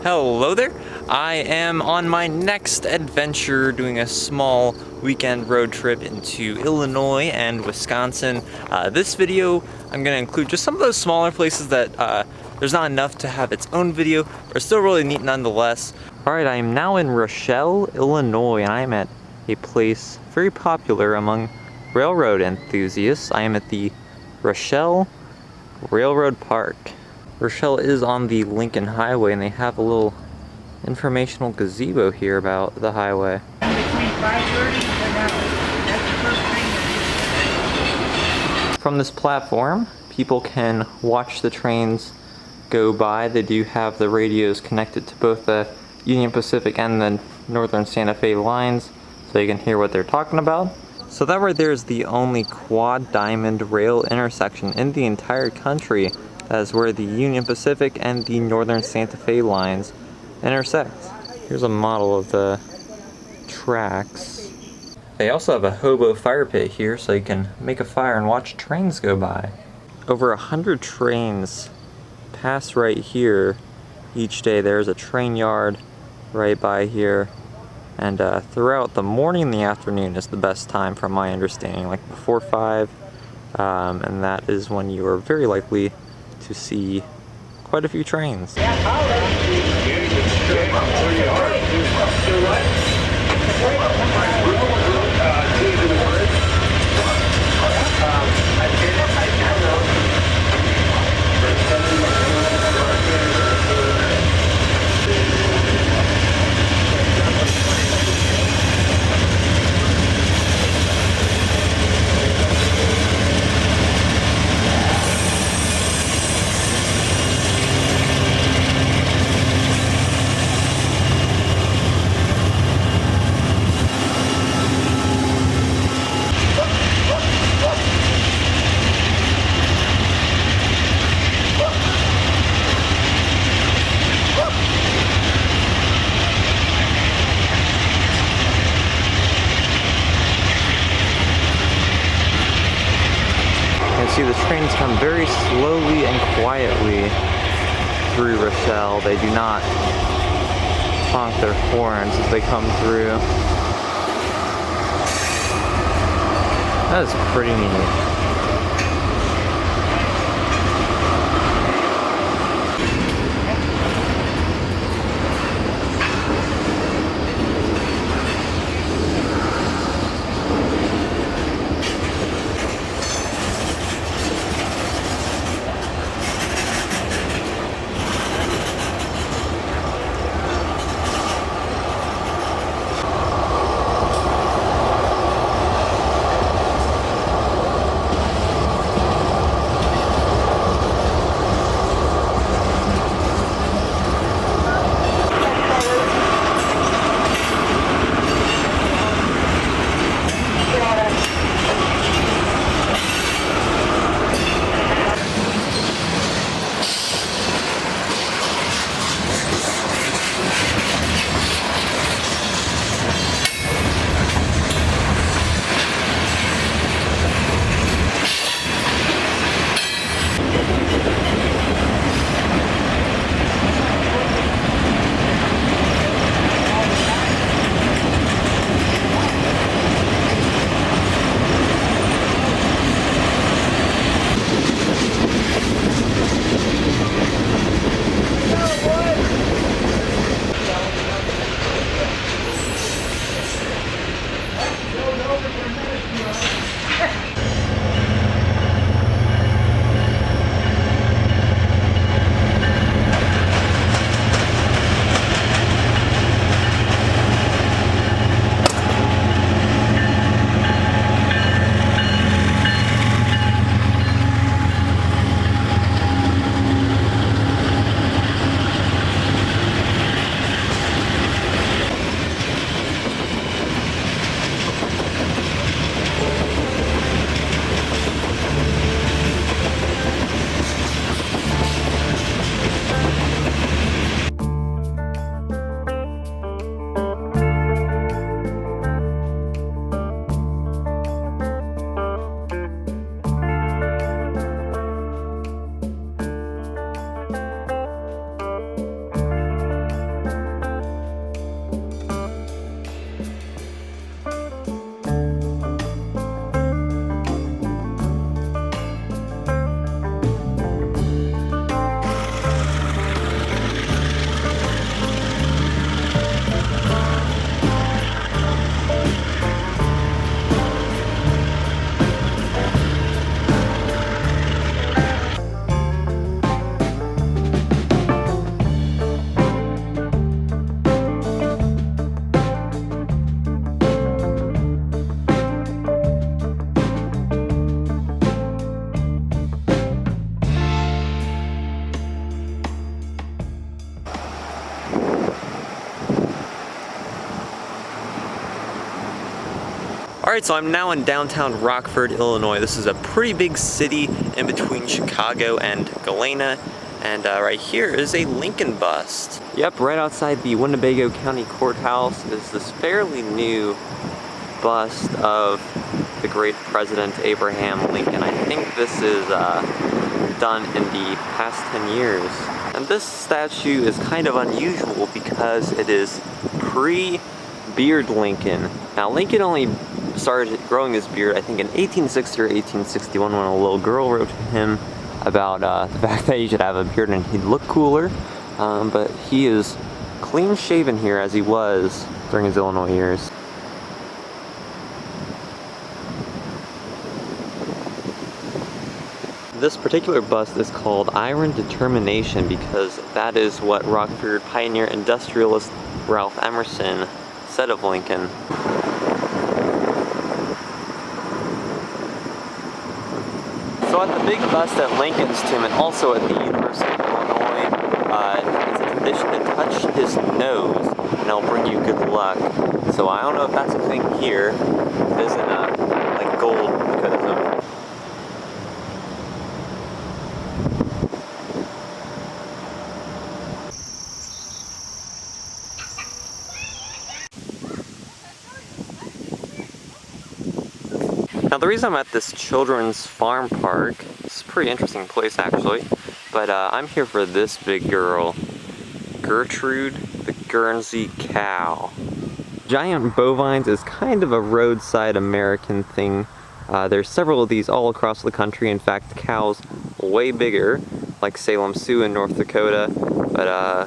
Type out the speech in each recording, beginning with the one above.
Hello there! I am on my next adventure doing a small weekend road trip into Illinois and Wisconsin. This video I'm going to include just some of those smaller places that there's not enough to have its own video, but are still really neat nonetheless. Alright, I am now in Rochelle, Illinois, and I am at a place very popular among railroad enthusiasts. I am at the Rochelle Railroad Park. Rochelle is on the Lincoln Highway, and they have a little informational gazebo here about the highway. Between 5:30 and now. That's the first thing. From this platform, people can watch the trains go by. They do have the radios connected to both the Union Pacific and the Northern Santa Fe lines, so you can hear what they're talking about. So that right there is the only quad diamond rail intersection in the entire country. That is where the Union Pacific and the Northern Santa Fe lines intersect. Here's a model of the tracks. They also have a Hobo Fire Pit here, so you can make a fire and watch trains go by. Over 100 trains pass right here each day. There's a train yard right by here. And throughout the morning and the afternoon is the best time from my understanding, like before 5. And that is when you are very likely to see quite a few trains. See, the trains come very slowly and quietly through Rochelle. They do not honk their horns as they come through. That is pretty neat. Alright, so I'm now in downtown Rockford, Illinois. This is a pretty big city in between Chicago and Galena. And right here is a Lincoln bust. Yep, right outside the Winnebago County Courthouse is this fairly new bust of the great President Abraham Lincoln. I think this is done in the past 10 years. And this statue is kind of unusual because it is pre-beard Lincoln. Now Lincoln only started growing his beard I think in 1860 or 1861 when a little girl wrote to him about the fact that he should have a beard and he'd look cooler. But he is clean shaven here as he was during his Illinois years. This particular bust is called Iron Determination because that is what Rockford pioneer industrialist Ralph Emerson said of Lincoln. So at the big bust at Lincoln's tomb and also at the University of Illinois, it's a tradition to touch his nose and it'll bring you good luck. So I don't know if that's a thing here. It isn't like gold because of... Now the reason I'm at this children's farm park, it's a pretty interesting place actually, but I'm here for this big girl, Gertrude the Guernsey Cow. Giant bovines is kind of a roadside American thing. There's several of these all across the country. In fact, cows way bigger, like Salem Sioux in North Dakota, but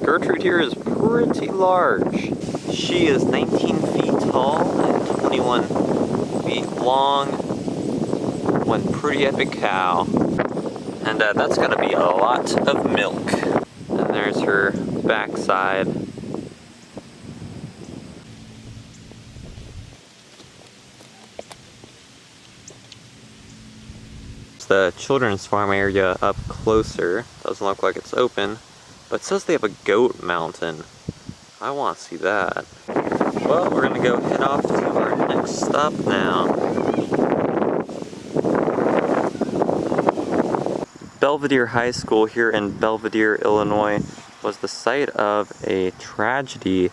Gertrude here is pretty large. She is 19 feet tall and 21 feet long. One pretty epic cow. And that's gonna be a lot of milk. And there's her backside. It's the children's farm area up closer. Doesn't look like it's open, but it says they have a goat mountain. I want to see that. Well, we're gonna go head off to our next stop now. Belvedere High School here in Belvidere, Illinois was the site of a tragedy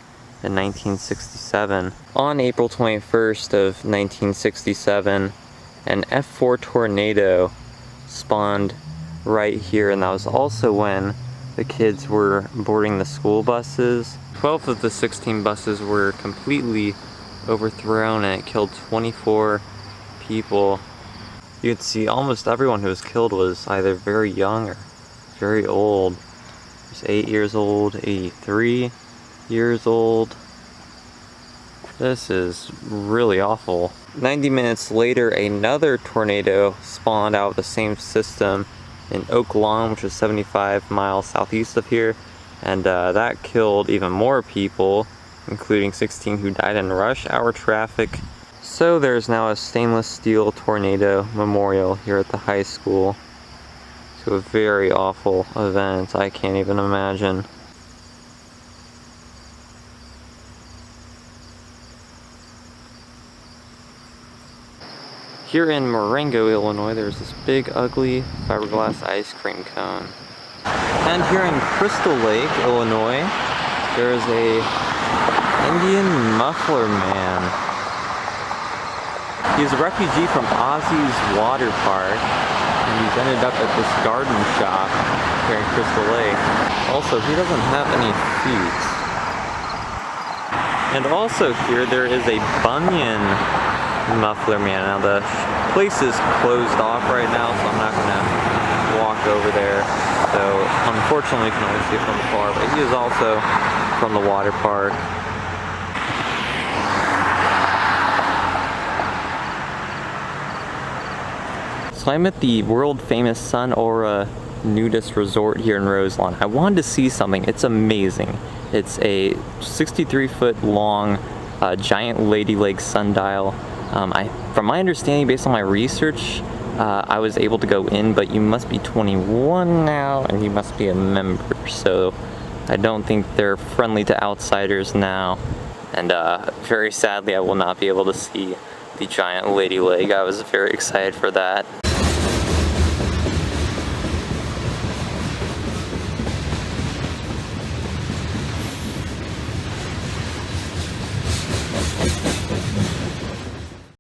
in 1967. On April 21st of 1967, an F4 tornado spawned right here, and that was also when the kids were boarding the school buses. 12 of the 16 buses were completely overthrown and it killed 24 people. You could see almost everyone who was killed was either very young or very old. There's 8 years old, 83 years old. This is really awful. 90 minutes later, another tornado spawned out of the same system in Oak Lawn, which is 75 miles southeast of here. And that killed even more people, including 16 who died in rush hour traffic. So there's now a stainless steel tornado memorial here at the high school to a very awful event. I can't even imagine. Here in Marengo, Illinois, there's this big, ugly fiberglass ice cream cone. And here in Crystal Lake, Illinois, there is a Indian Muffler Man. He's a refugee from Ozzy's water park, and he's ended up at this garden shop here in Crystal Lake. Also, he doesn't have any feet. And also here, there is a Bunyan Muffler Man. Now the place is closed off right now, so I'm not gonna walk over there. So unfortunately you can only see it from afar, but he is also from the water park. So I'm at the world famous Sun Aura Nudist Resort here in Roselawn. I wanted to see something. It's amazing. It's a 63-foot long giant lady lake sundial. From my understanding, based on my research, I was able to go in, but you must be 21 now and you must be a member. So I don't think they're friendly to outsiders now. And very sadly, I will not be able to see the giant lady leg. I was very excited for that.